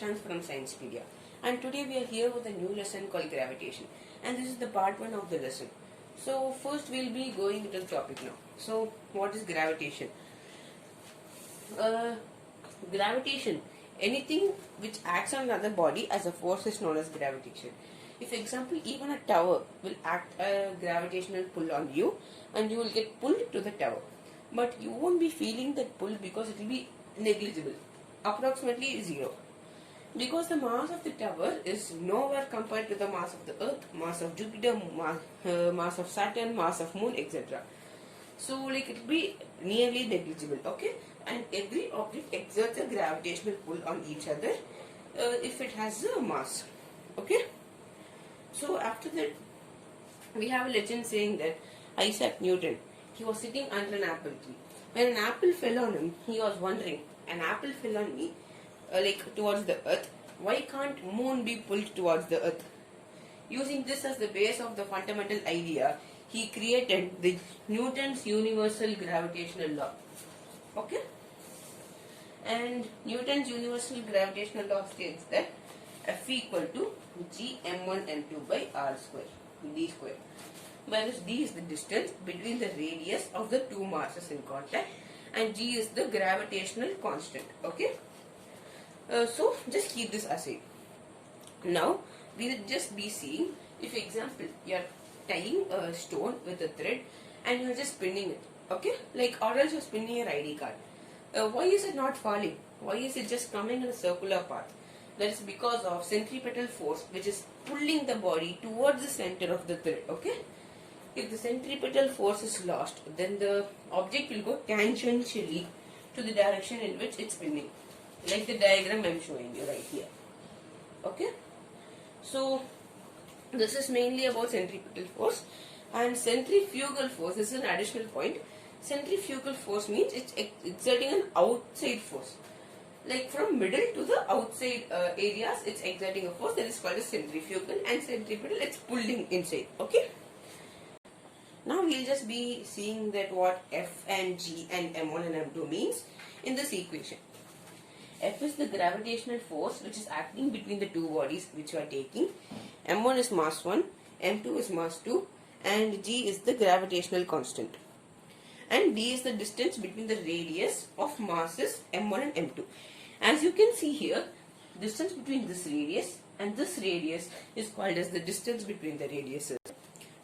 Prashant from Sciencepedia, and today we are here with a new lesson called Gravitation, and this is the part 1 of the lesson. So first we'll be going into the topic now. So what is gravitation? Gravitation, anything which acts on another body as a force is known as gravitation. If example, even a tower will act a gravitational pull on you and you will get pulled to the tower, but you won't be feeling that pull because it will be negligible, approximately zero, because the mass of the tower is nowhere compared to the mass of the earth, mass of Jupiter, mass of Saturn, mass of moon, etc. So like it will be nearly negligible, okay? And every object exerts a gravitational pull on each other if it has a mass, okay? So after that, we have a legend saying that Isaac Newton, he was sitting under an apple tree. When an apple fell on him, he was wondering, an apple fell on me, like towards the earth, why can't moon be pulled towards the earth? Using this as the base of the fundamental idea, he created the Newton's universal gravitational law. Okay? And Newton's universal gravitational law states that F equal to G m1 m2 by r square, d square. Whereas d is the distance between the radius of the two masses in contact and g is the gravitational constant. Okay? So just keep this aside. Now we will just be seeing, if example you are tying a stone with a thread and you are just spinning it, okay, like, or else you are spinning your ID card. Why is it not falling? Why is it just coming in a circular path? That is because of centripetal force which is pulling the body towards the center of the thread, okay? If the centripetal force is lost, then the object will go tangentially to the direction in which it's spinning, like the diagram I'm showing you right here, okay? So this is mainly about centripetal force, and centrifugal force is an additional point. Centrifugal force means it's exerting an outside force, like from middle to the outside areas it's exerting a force that is called as centrifugal, and centripetal it's pulling inside, okay? Now we'll just be seeing that what F and G and M1 and M2 means in this equation. F is the gravitational force which is acting between the two bodies which you are taking. M1 is mass 1, M2 is mass 2, and G is the gravitational constant. And D is the distance between the radius of masses M1 and M2. As you can see here, distance between this radius and this radius is called as the distance between the radiuses.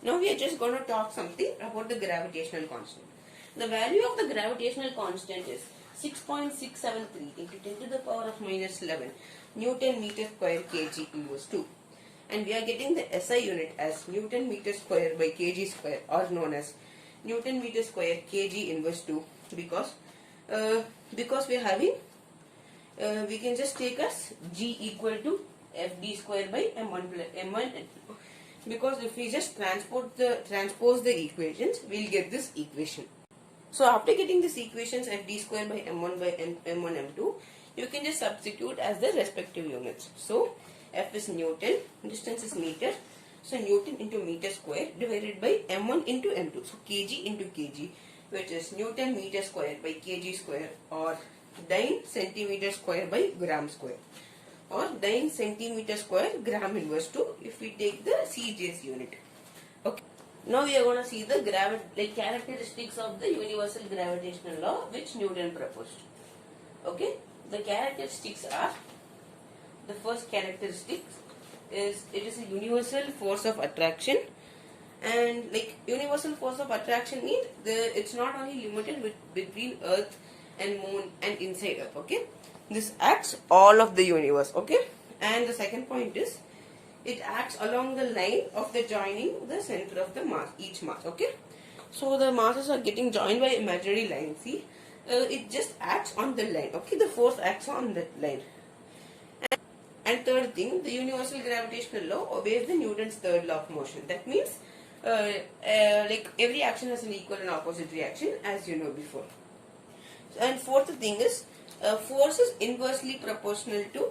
Now we are just going to talk something about the gravitational constant. The value of the gravitational constant is 6.673 into 10 to the power of minus 11 Newton meter square kg inverse 2. And we are getting the SI unit as Newton meter square by kg square, or known as Newton meter square kg inverse 2, because we are having, we can just take as G equal to FD square by M1 plus M1, because if we just transpose the equations, we will get this equation. So after getting these equations Fd square by M1 by M1 M2, you can just substitute as the respective units. So F is Newton, distance is meter, so Newton into meter square divided by M1 into M2, so kg into kg, which is Newton meter square by kg square, or 9 centimeter square by gram square, or 9 centimeter square gram inverse 2 if we take the CJ's unit. Okay. Now we are going to see the characteristics of the universal gravitational law which Newton proposed. Okay. The characteristics are, the first characteristic is it is a universal force of attraction, and like universal force of attraction means it's not only limited between Earth and Moon and inside Earth, okay? This acts all of the universe, okay? And the second point is it acts along the line of the joining the center of the mass, each mass, okay? So the masses are getting joined by imaginary line. See, it just acts on the line, okay? The force acts on that line. And third thing, the universal gravitational law obeys the Newton's third law of motion. That means like every action has an equal and opposite reaction, as you know before. And fourth thing is force is inversely proportional to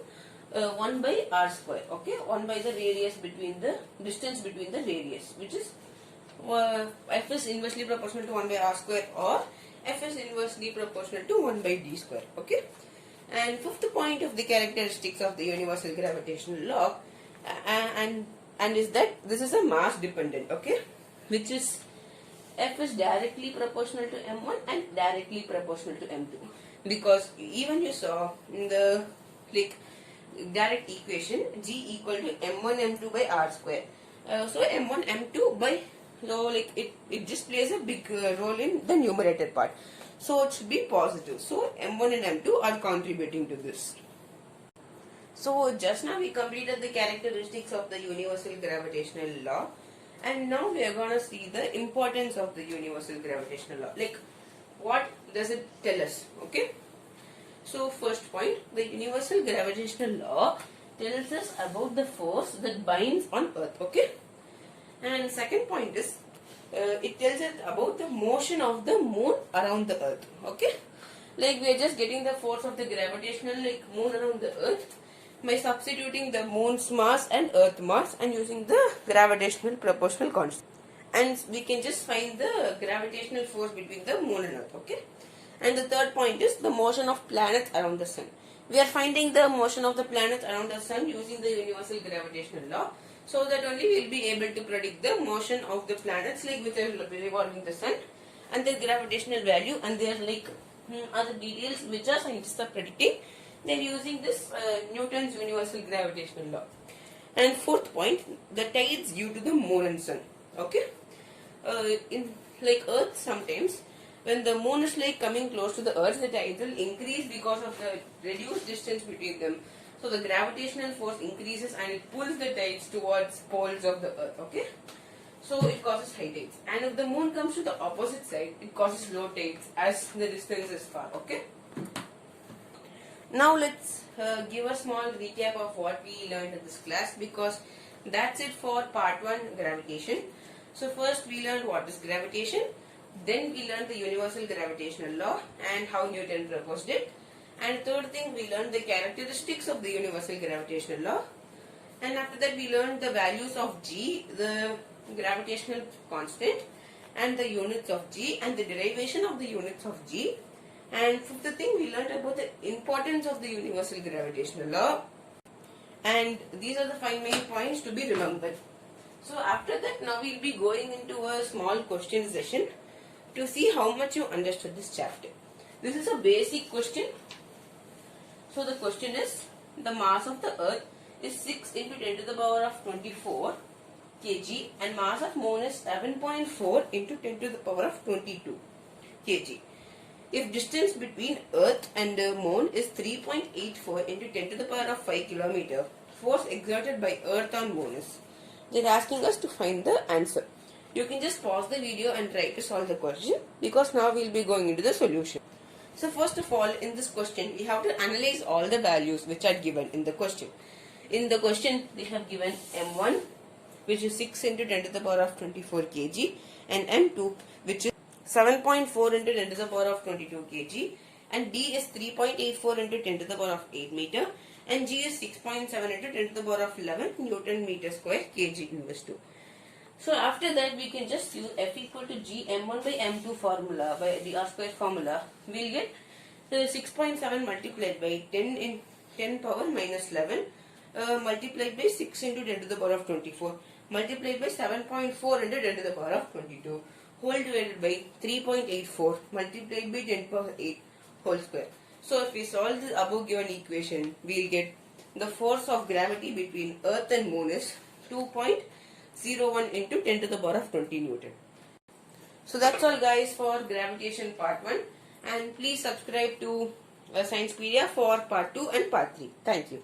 1 by r square, okay? 1 by the radius between the distance between the radius, which is F is inversely proportional to 1 by r square, or F is inversely proportional to 1 by d square, okay? And fifth point of the characteristics of the universal gravitational law and is that this is a mass dependent, okay, which is F is directly proportional to m1 and directly proportional to m2, because even you saw in the like direct equation G equal to m1 m2 by r square. So m1 m2 by, so like it just plays a big role in the numerator part, so it should be positive. So m1 and m2 are contributing to this. So just now we completed the characteristics of the universal gravitational law, and now we are going to see the importance of the universal gravitational law. Like, what does it tell us? Okay. So first point, the universal gravitational law tells us about the force that binds on Earth. Okay. And second point is, it tells us about the motion of the moon around the Earth. Okay. Like, we are just getting the force of the gravitational like moon around the Earth by substituting the moon's mass and earth mass and using the gravitational proportional constant, and we can just find the gravitational force between the moon and earth. Okay. And the third point is the motion of planets around the sun. We are finding the motion of the planets around the sun using the universal gravitational law, so that only we will be able to predict the motion of the planets like which are revolving the sun and their gravitational value and their like other details which are scientists are predicting. They are using this Newton's universal gravitational law. And fourth point, the tides due to the moon and sun. Okay, in like Earth, sometimes when the moon is like coming close to the Earth, the tides will increase because of the reduced distance between them. So the gravitational force increases and it pulls the tides towards poles of the Earth. Okay, so it causes high tides. And if the moon comes to the opposite side, it causes low tides as the distance is far. Okay. Now let's give a small recap of what we learned in this class, because that's it for part 1, gravitation. So first we learned what is gravitation, then we learned the universal gravitational law and how Newton proposed it, and third thing we learned the characteristics of the universal gravitational law, and after that we learned the values of G, the gravitational constant, and the units of G and the derivation of the units of G. And fifth thing, we learned about the importance of the universal gravitational law, and these are the 5 main points to be remembered. So after that, now we will be going into a small question session to see how much you understood this chapter. This is a basic question. So the question is, the mass of the earth is 6 into 10 to the power of 24 kg and mass of moon is 7.4 into 10 to the power of 22 kg. If distance between Earth and the Moon is 3.84 into 10 to the power of 5 km, force exerted by Earth on Moon is. They are asking us to find the answer. You can just pause the video and try to solve the question, because now we will be going into the solution. So first of all, in this question, we have to analyze all the values which are given in the question. In the question, they have given M1, which is 6 into 10 to the power of 24 kg, and M2, which is 7.4 into 10 to the power of 22 kg, and D is 3.84 into 10 to the power of 8 meter, and G is 6.7 into 10 to the power of 11 Newton meter square kg inverse 2. So after that, we can just use F equal to G m1 by m2 formula, by the r square formula. We will get 6.7 multiplied by 10 in 10 power minus 11 multiplied by 6 into 10 to the power of 24 multiplied by 7.4 into 10 to the power of 22 whole divided by 3.84 multiplied by 10 power 8 whole square. So if we solve the above given equation, we will get the force of gravity between Earth and Moon is 2.01 into 10 to the power of 20 Newton. So that's all guys for gravitation part 1, and please subscribe to Sciencepedia for part 2 and part 3. Thank you.